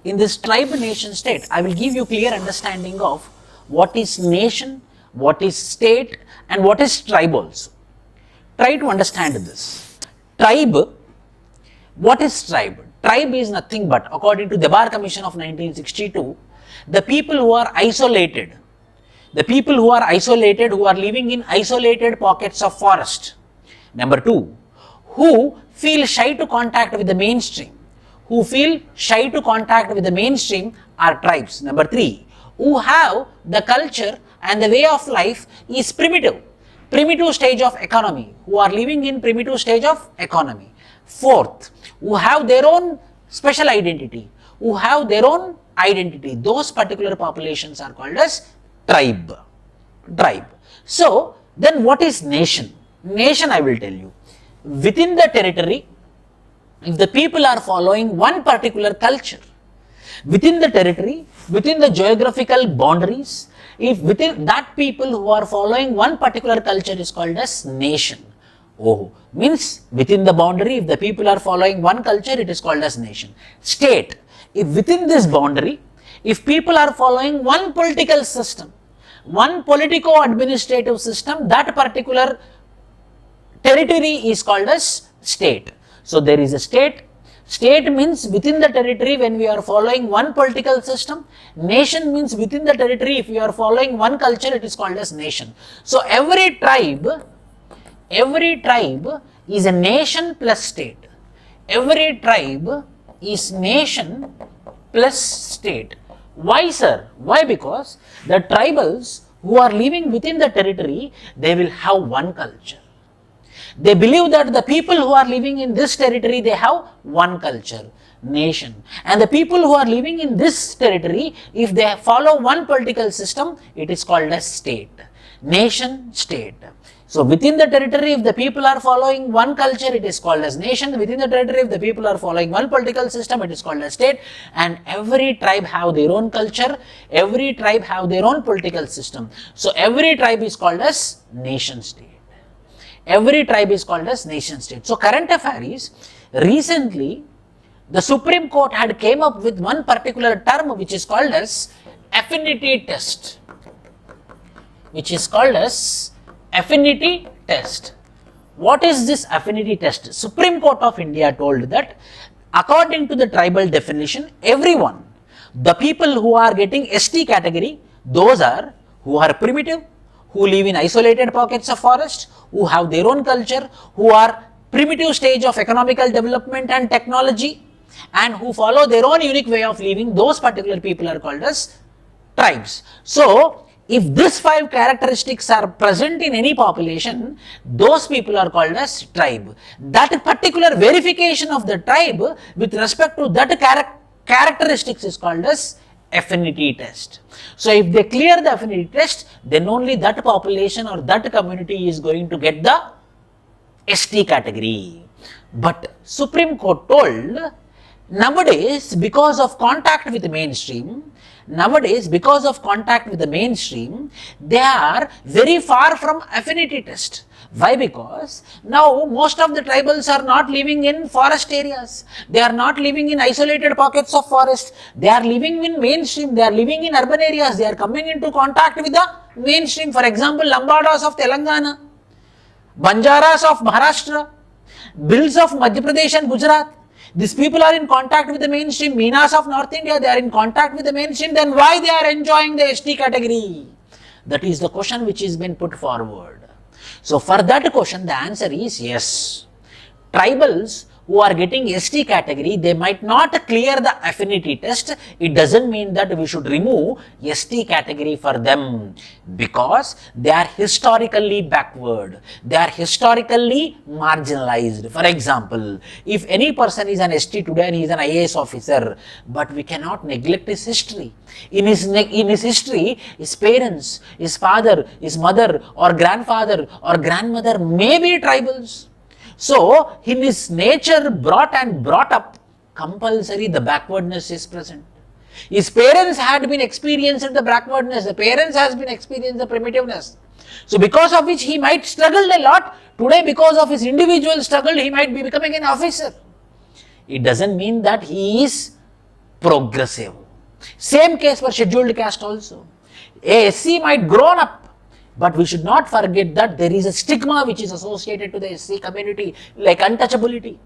in this tribe nation state, I will give you clear understanding of what is nation, what is state, and what is tribe also. Try to understand this. Tribe, what is tribe? Tribe is nothing but, according to the Bar Commission of 1962, the people who are isolated, who are living in isolated pockets of forest. Number 2, who feel shy to contact with the mainstream. Who feel shy to contact with the mainstream are tribes. Number 3, who have the culture and the way of life is primitive stage of economy, who are living in primitive stage of economy. 4th, who have their own special identity, those particular populations are called as tribe. So then what is nation? Nation, I will tell you, within the territory, if the people are following one particular culture, within the territory, within the geographical boundaries, if within that people who are following one particular culture is called as nation. Means within the boundary, if the people are following one culture, it is called as nation. State, if within this boundary, if people are following one political system, one politico-administrative system, that particular territory is called as state. So there is a state. State means within the territory when we are following one political system. Nation means within the territory if we are following one culture, it is called as nation. So every tribe is a nation plus state. Every tribe is nation plus state. Why, sir? Why? Because the tribals who are living within the territory, they will have one culture. They believe that the people who are living in this territory, they have one culture, nation. And the people who are living in this territory, if they follow one political system, it is called as state. Nation, state. So within the territory, if the people are following one culture, it is called as nation. Within the territory, if the people are following one political system, it is called as state. And every tribe have their own culture. Every tribe have their own political system. So every tribe is called as nation state. Every tribe is called as nation state. So current affair is, recently the Supreme Court had came up with one particular term which is called as affinity test. Affinity test. What is this affinity test? Supreme Court of India told that according to the tribal definition, everyone, the people who are getting ST category, those are who are primitive, who live in isolated pockets of forest, who have their own culture, who are primitive stage of economical development and technology, and who follow their own unique way of living, those particular people are called as tribes. So if these 5 characteristics are present in any population, those people are called as tribe. That particular verification of the tribe with respect to that characteristics is called as affinity test. So if they clear the affinity test, then only that population or that community is going to get the ST category. But Supreme Court told, nowadays because of contact with the mainstream, they are very far from affinity test. Why? Because now most of the tribals are not living in forest areas. They are not living in isolated pockets of forest. They are living in mainstream. They are living in urban areas. They are coming into contact with the mainstream. For example, Lambadas of Telangana, Banjaras of Maharashtra, Bills of Madhya Pradesh and Gujarat. These people are in contact with the mainstream. Meenas of North India, they are in contact with the mainstream. Then why they are enjoying the ST category? That is the question which has been put forward. So for that question, the answer is yes. Tribals who are getting ST category, they might not clear the affinity test. It doesn't mean that we should remove ST category for them, because they are historically backward. They are historically marginalized. For example, if any person is an ST today and he is an IAS officer, but we cannot neglect his history. In his history, his parents, his father, his mother or grandfather or grandmother may be tribals. So, in his nature brought up, compulsory the backwardness is present. His parents had been experiencing the backwardness, the parents has been experiencing the primitiveness. So, because of which he might struggle a lot, today because of his individual struggle, he might be becoming an officer. It doesn't mean that he is progressive. Same case for scheduled caste also. A SC might grown up, but we should not forget that there is a stigma which is associated to the SC community, like untouchability.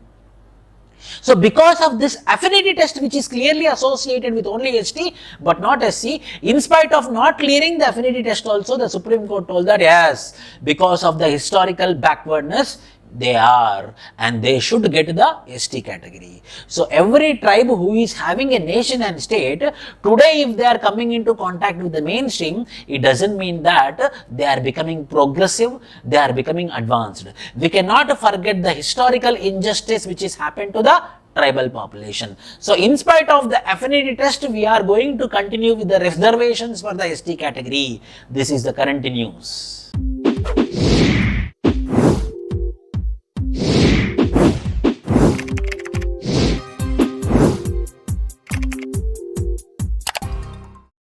So because of this affinity test, which is clearly associated with only ST but not SC, in spite of not clearing the affinity test also, the Supreme Court told that yes, because of the historical backwardness, they are, and they should get the ST category. So every tribe who is having a nation and state, today if they are coming into contact with the mainstream, it doesn't mean that they are becoming progressive, they are becoming advanced. We cannot forget the historical injustice which has happened to the tribal population. So in spite of the affinity test, we are going to continue with the reservations for the ST category. This is the current news.